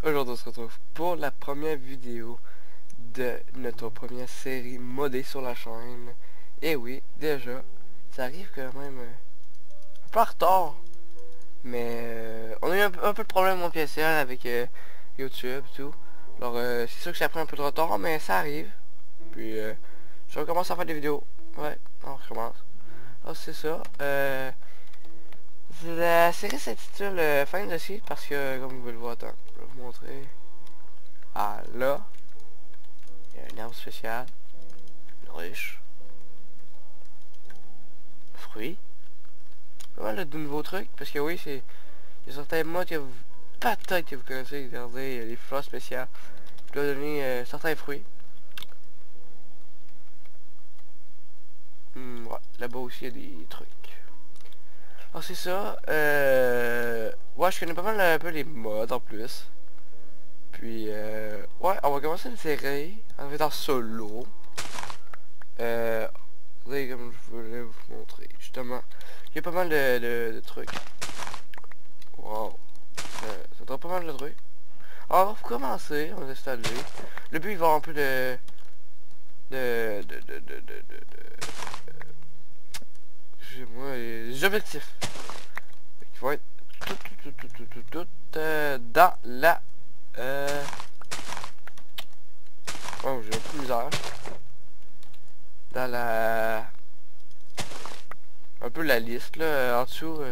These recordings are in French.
Aujourd'hui on se retrouve pour la première vidéo de notre première série modée sur la chaîne. Et oui, déjà, ça arrive quand même un peu en retard. Mais on a eu un peu de problème mon PC avec YouTube et tout. Alors c'est sûr que ça a pris un peu de retard, mais ça arrive. Puis je recommence à faire des vidéos. Ouais, on recommence. Ah c'est ça. La série s'intitule Fantasy parce que comme vous pouvez le voir, attends, je vais vous montrer. Ah là, il y a un arbre spécial, une ruche, fruits, pas mal de nouveaux trucs, parce que oui, c'est il y a certains mods que vous, peut-être que vous connaissez, regardez, les fleurs spéciales, qui doivent donner certains fruits. Ouais, là-bas aussi il y a des trucs. Alors c'est ça, ouais, je connais pas mal un peu les mods en plus. Puis, ouais, on va commencer une série, en fait en solo. Regardez comme je voulais vous montrer, justement. Il y a pas mal de trucs. Wow. Ça doit pas mal de trucs. Alors, on va commencer, on va installer. Le but, il va avoir un peu excusez-moi, les objectifs. Qui vont être tout dans la... Oh, j'ai un peu de misère. Dans la... un peu la liste, là, en dessous. Vous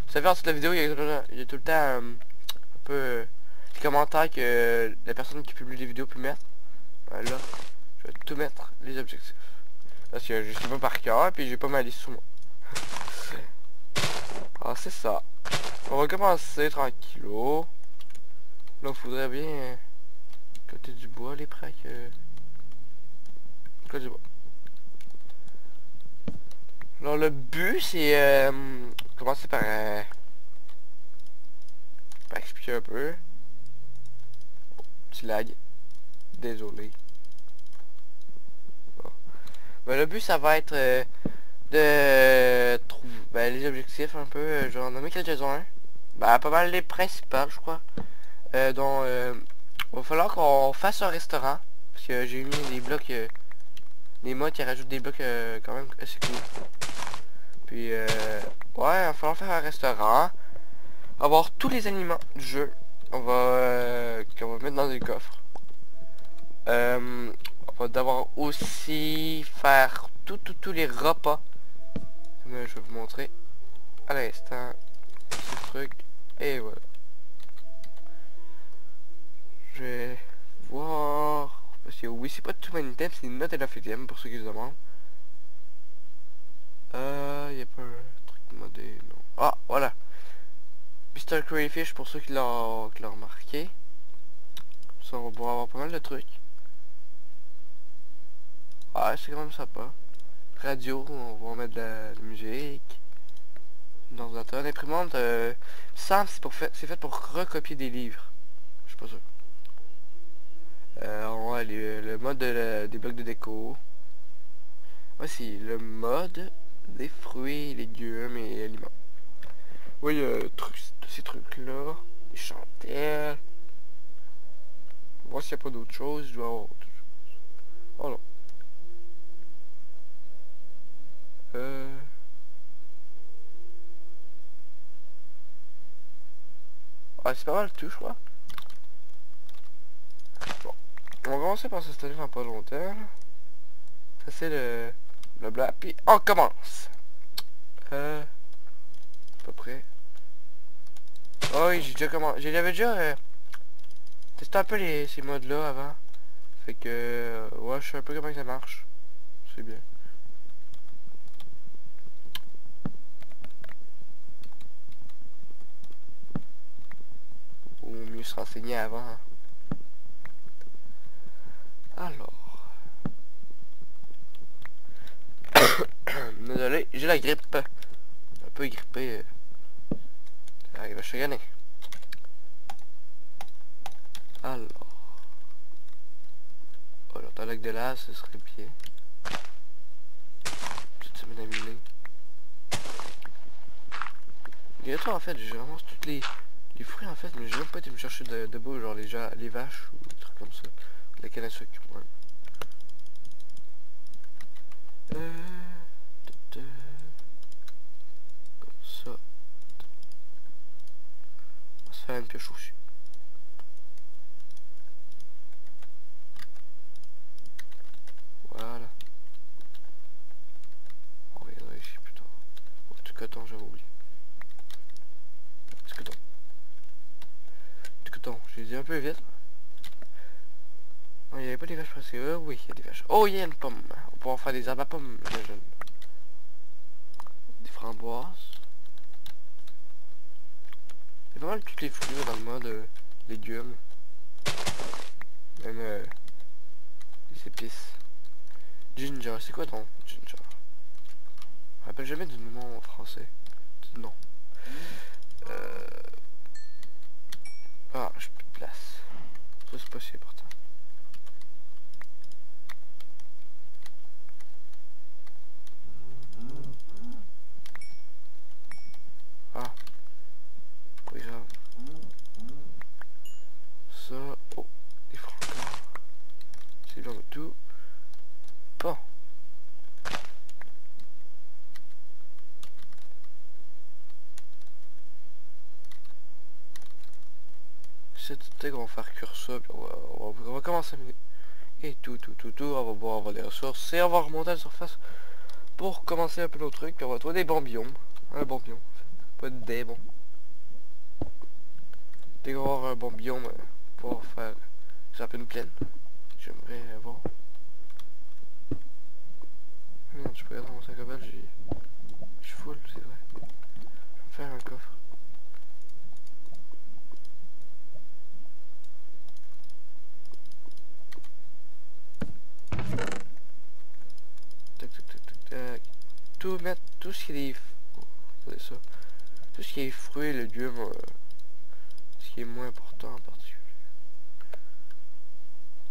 savez, en dessous de la vidéo, il y a tout le temps un peu les commentaires que la personne qui publie les vidéos peut mettre. Voilà, je vais tout mettre, les objectifs. Parce que je sais pas par cœur, puis j'ai pas ma liste sous moi. Ah, c'est ça. On va commencer tranquillo. Là, il faudrait bien côté du bois, les prêts que... côté du bois. Alors, le but, c'est commencer par expliquer un peu. Oh, petit lag. Désolé. Bon. Ben, le but, ça va être de trouver les objectifs un peu. Je vais en nommer quelques-uns. Ben, pas mal les principales, je crois. Donc, il va falloir qu'on fasse un restaurant. Parce que j'ai mis des blocs, des mods qui rajoutent des blocs quand même assez cool. Puis, ouais, il va falloir faire un restaurant. Avoir tous les aliments du jeu. On va mettre dans des coffres. On va devoir aussi faire tous les repas. Mais je vais vous montrer à l'instant ce truc. Et voilà. Je vais voir. Parce que oui, c'est pas tout mon item, c'est une note et la item pour ceux qui se demandent. Il y a pas un truc modé, non. Ah, voilà. Mr. Crayfish pour ceux qui l'ont remarqué. Ça, on va pouvoir avoir pas mal de trucs. Ah, c'est quand même sympa. Radio, on va mettre de la musique. Une ordinateur, l'imprimante, Sam, c'est fait pour recopier des livres. Je suis pas sûr. On va le mode des blocs de déco. Voici le mode des fruits, légumes et aliments. Oui, tous ces trucs-là. Les chantelles. Voir s'il n'y a pas d'autre chose. Je dois avoir autre chose. Oh non. Ah, c'est pas mal tout, je crois. Bon. On va commencer par s'installer dans pas longtemps. Ça, c'est le blanc. Puis, on commence. À peu près. Oh oui, j'ai déjà commencé. J'avais déjà testé un peu ces modes-là avant. Fait que, ouais, je sais un peu comment ça marche. C'est bien. Ou mieux se renseigner avant. Hein. Alors. Désolé, j'ai la grippe. Un peu grippé. Ça arrive à chaque année. Alors. Oh, dans lac de là, ce serait bien. Petite semaine à miner. Et toi, en fait, je ramasse toutes les Les fruits en fait, mais j'ai même pas été me chercher de beau, genre les vaches ou des trucs comme ça. La canne à sucre, ouais. Comme ça. On va se faire une pioche aussi. Voilà. On reviendra ici plus tard. Oh, du coton, j'avais oublié. Du coton. Du coton, j'ai dit un peu vite. Non, il n'y avait pas des vaches presque. Oui, il y a des vaches. Oh, il y a une pomme. On va pouvoir faire des arbres à pommes, j'imagine. Des framboises. C'est pas mal tous les fruits dans le mode légumes. Même les épices. Ginger, c'est quoi ton ginger? Je me rappelle jamais du nom en français. Non. Ah, j'ai plus de place. Ça c'est pas si important. Ah, pas grave. Ça, oh, des francs. C'est bien de tout. Bon. C'était qu'on va faire cuire ça, puis on va commencer à miner. Et tout, on va boire, on va des ressources, et on va remonter à la surface pour commencer un peu nos trucs, puis on va trouver des bons biomes. Un bon biome, pas des bons. Dès qu'on va avoir un bon biome pour faire une plaine. J'aimerais avoir. Non, je peux regarder dans mon sac à balles, je suis full, c'est vrai. Je vais me faire un coffre. Tac, tac, tac, tac, tac. Tout mettre, tout ce qui est des... ça. Tout ce qui est fruits, légumes, ce qui est moins important en particulier.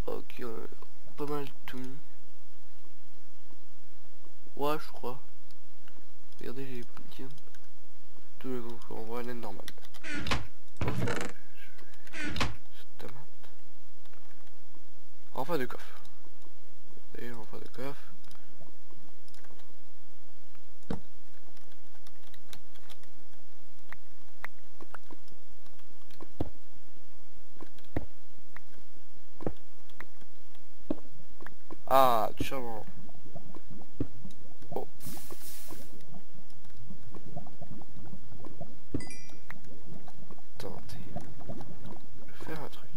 Ok, pas mal tout mis. Ouais, je crois. Regardez les pumpkins. Tout le coup, on voit un naine normal. Cette tomate. On va faire deux coffres. Et on va faire deux coffres. Ah, du charbon. Oh. Attendez. Je vais faire un truc.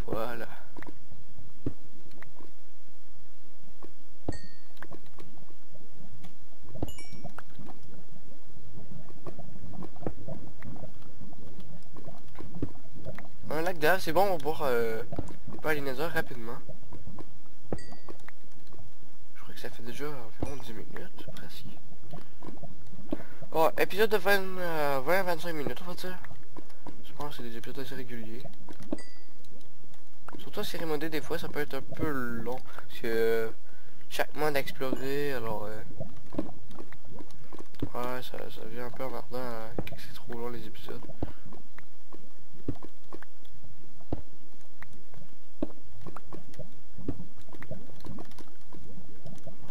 Voilà. Un lac d'ave, c'est bon, on va boire pas les nether rapidement. Je crois que ça fait déjà environ 10 minutes, presque. Oh, épisode de 20-25 minutes, on va dire. Je pense que c'est des épisodes assez réguliers. Surtout en série modée, des fois, ça peut être un peu long. Parce que chaque monde à explorer, alors... ouais, ça devient un peu emmerdant quand c'est trop long les épisodes.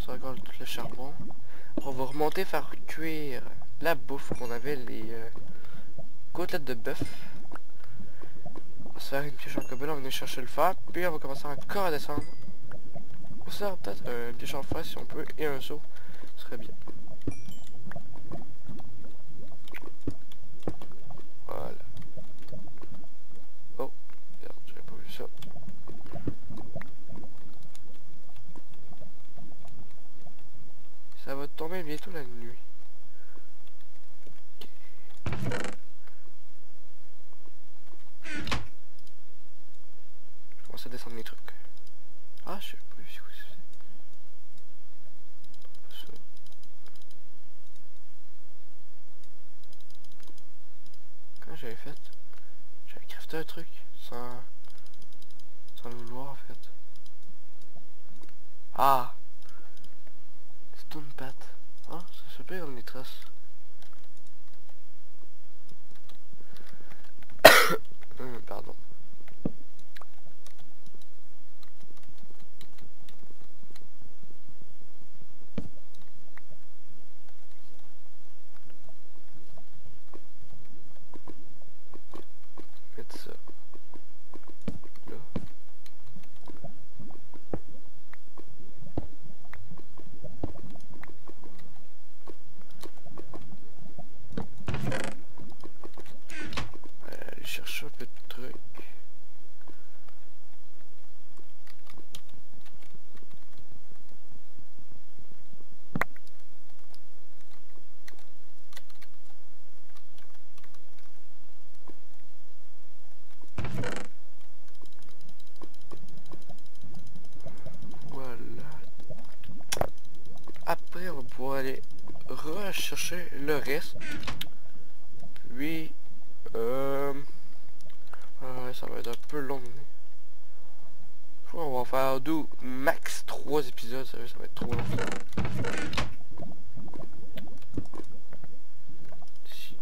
C'est encore tout le charbon. On va remonter faire cuire la bouffe qu'on avait, les côtelettes de bœuf. On va se faire une pioche en cobble, on va venir chercher le fer, puis on va commencer encore à descendre. On va se faire peut-être une pioche en fer si on peut, et un seau, ce serait bien. Voilà. Oh, merde, j'avais pas vu ça. Ça va tomber bientôt la nuit. Okay. Je commence à descendre mes trucs. Ah, je sais pas si vous savez. Ça. Quand j'avais fait, j'avais crafté un truc sans le vouloir en fait. Ah! pire comme les traces. Pardon. Mettre ça. Là. Aller chercher un peu de trucs. Voilà. Après, on va pouvoir aller rechercher le reste. Puis, ça va être un peu long. Je crois qu'on va faire max 3 épisodes, ça va être trop long. Ici.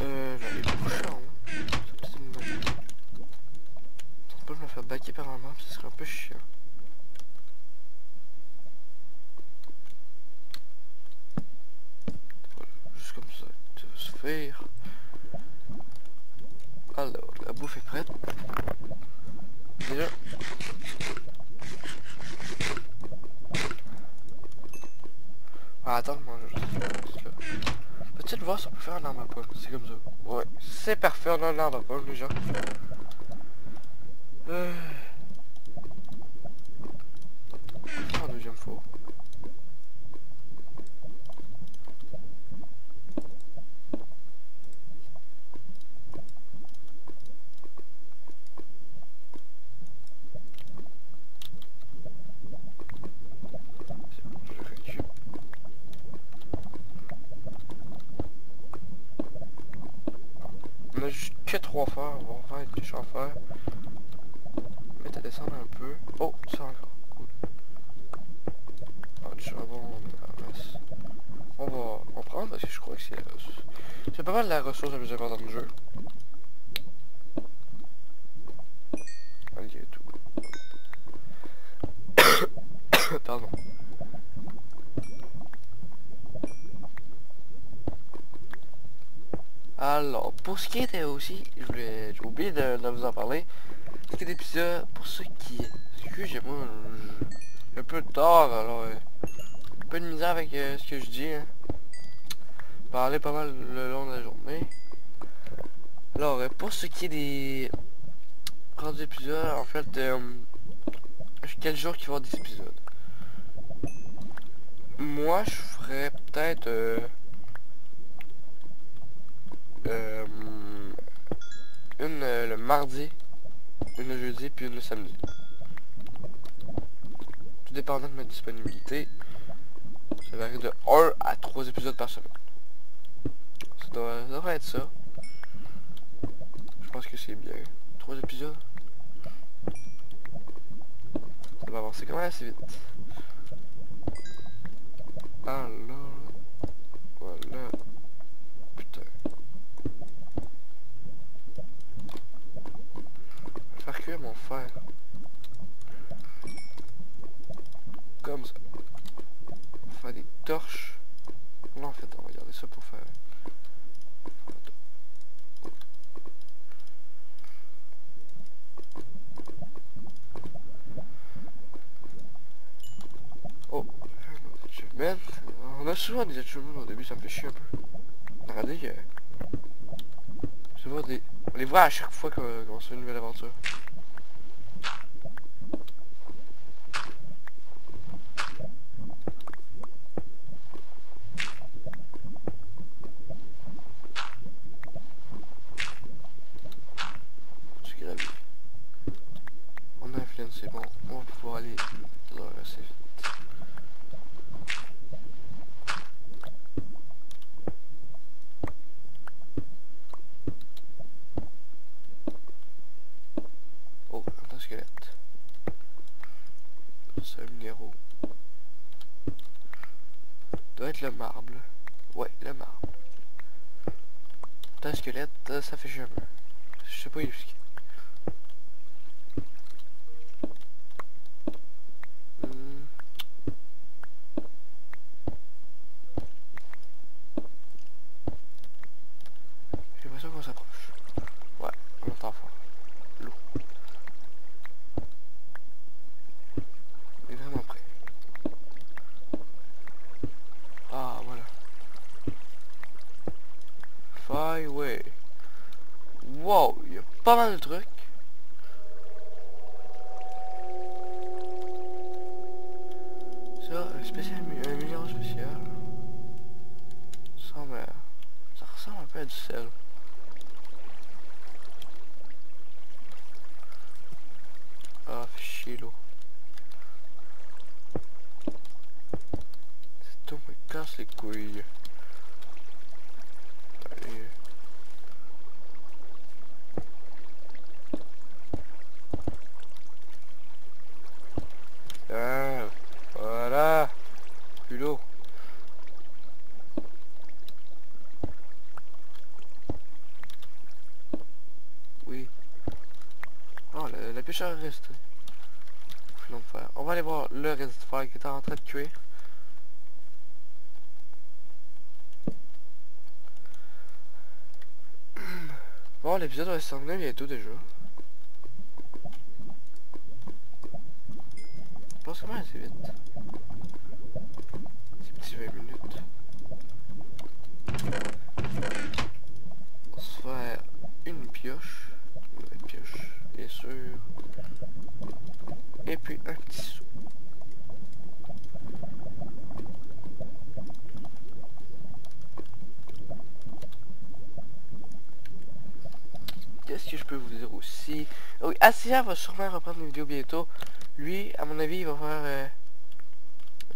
Les bouchons. Ça peut être une bonne idée. On peut me faire baquer par un membre, ce serait un peu chiant. Voilà, juste comme ça, ça va se faire. Alors, la bouffe est prête. Déjà. Ah, attends, moi je juste là. Peux-tu voir si on peut faire un arme à pomme? C'est comme ça. Ouais, c'est parfait, on a un arme à pomme, les gens. En deuxième fois. On a juste que 3 fers, on va faire des champs fer. Mettre à descendre un peu. Oh, ça encore, cool. Ah, du charbon, on en masse. On va en prendre parce que je crois que c'est pas mal la ressource la plus importante du jeu. Malgré tout. Pardon. Alors, pour ce qui était aussi, j'ai oublié de vous en parler. Ce qui est d'épisode, pour ceux qui... Excusez-moi, j'ai un peu tard, alors... un peu de misère avec ce que je dis. Hein. Parler pas mal le long de la journée. Alors, pour ce qui est des... rendus épisodes, en fait... quel jour qu'il va y avoir des épisodes? Moi, je ferais peut-être... une le mardi, une le jeudi, puis une le samedi. Tout dépendant de ma disponibilité. Ça varie de 1 à 3 épisodes par semaine. Ça devrait être ça. Je pense que c'est bien. 3 épisodes. Ça va avancer quand même assez vite. Alors... voilà. Putain. Faire cuire mon fer. Comme ça. On va faire des torches. Là en fait on va garder ça pour faire. Oh, achievement. On a souvent des achievements au début, ça me fait chier un peu. Regardez, on les voit à chaque fois qu'on se fait une nouvelle aventure. On a un flint, c'est bon. On va pouvoir aller là assez vite. Oh, un squelette. C'est un minéraux. Doit être le marbre. Ouais, le marbre. Un squelette, ça fait jamais. Je sais pas où il est. J'ai l'impression qu'on s'approche. Ouais, on entend fort. L'eau. Il est vraiment prêt. Ah, voilà. Fireway. Wow, il y a pas mal de trucs. Ça, un million spécial. Ça ressemble un peu à du sel. Ah, fait chier l'eau. C'est tout me casse les couilles. Allez. Ah, voilà. Plus l'eau. Oui. Oh, la pêche a resté. Filon de fer. On va aller voir le reste de fer qui est en train de cuire. Bon, l'épisode va se terminer bientôt déjà. Je pense quand même assez vite. Ces petits 20 minutes. On va se faire une pioche. Une pioche, bien sûr. Et puis un petit seau. Qu'est-ce que je peux vous dire aussi? Oui, Asia va sûrement reprendre une vidéo bientôt. Lui, à mon avis, il va faire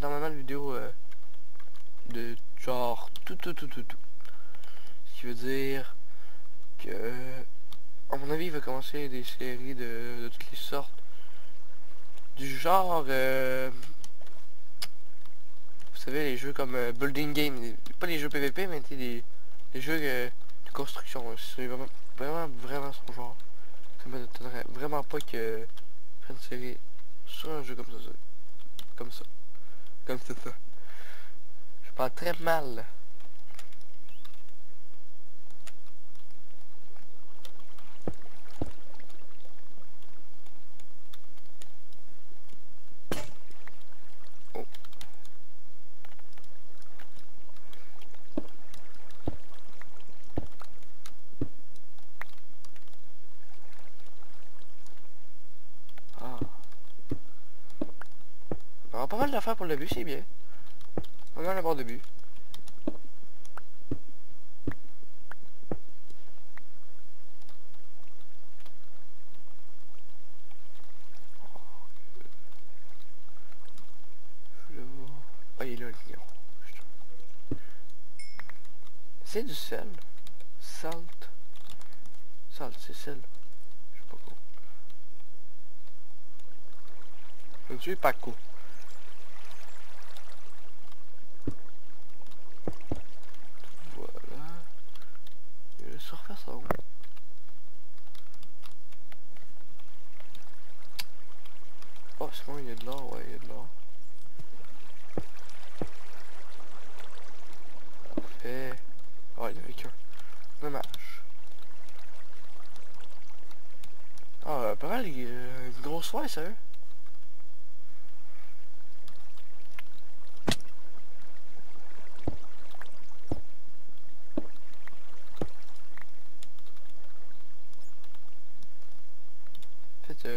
normalement une vidéo de genre tout. Ce qui veut dire que, à mon avis, il va commencer des séries de toutes les sortes. Du genre, vous savez, les jeux comme Building Game, pas les jeux PVP, mais les jeux de construction. C'est vraiment son genre. Ça m'étonnerait vraiment pas que fasse une série sur un jeu comme ça. Comme ça. Je parle très mal. Oh. Ah. On aura pas mal d'affaires pour le début, c'est bien. On a un bon début. Ah, il est là le lion. C'est du sel. Salt. Salt, c'est sel. Je sais pas quoi. Je suis Paco. Voilà. Il y a la surface en haut. Oh, c'est bon, il y a de l'or, ouais, il y a de l'or. Parfait. Oh, il y en avait qu'un. Dommage. Ah, pas mal, une grosse soie, sérieux. En fait,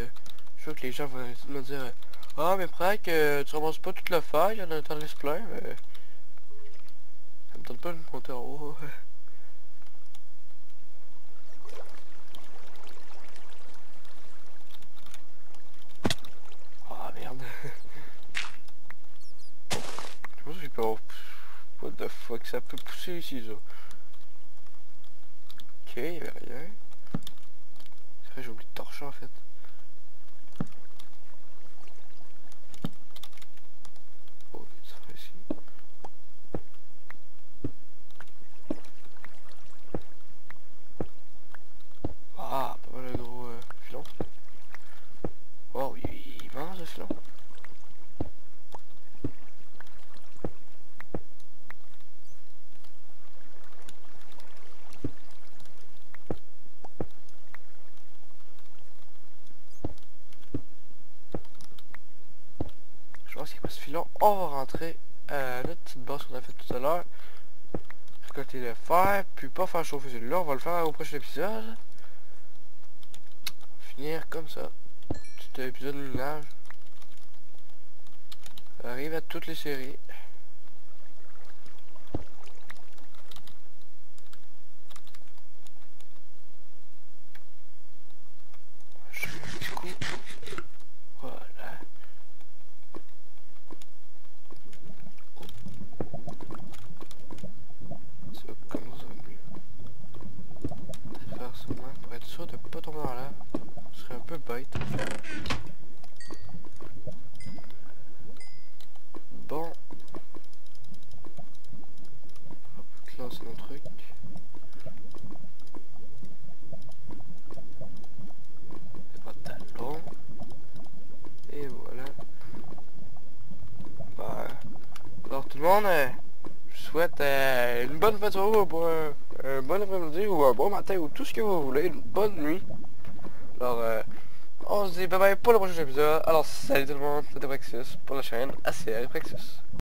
je vois que les gens vont me dire ah, mais après que tu ramasses pas toute la faille, t'en laisses plein, mais ça me tente pas de monter en haut. Ah, merde. Je pense que j'ai pas... What the fuck, ça peut pousser ici, ça. Ok, y'avait rien. C'est vrai, j'ai oublié de torcher, en fait. je pense qu'il n'y a pas suffi long. On va rentrer à notre petite base qu'on a fait tout à l'heure. Récolter le fer, puis pas faire chauffer celui-là. On va le faire au prochain épisode. Finir comme ça. Petit épisode de minage. Ça arrive à toutes les séries. Je fais un petit coup. Voilà. Ça commence à mieux. Peut-être faire ça même pour être sûr de pas tomber dans l'air. Ce serait un peu bête. Bon. On va classer nos trucs. Des pantalons. Et voilà. Bah, alors tout le monde, je souhaite une bonne fin de soirée ou un bon après-midi ou un bon matin ou tout ce que vous voulez. Une bonne nuit. Alors, on se dit bye bye pour le prochain épisode. Alors, salut tout le monde, c'était Praxis pour la chaîne ACR Praxis.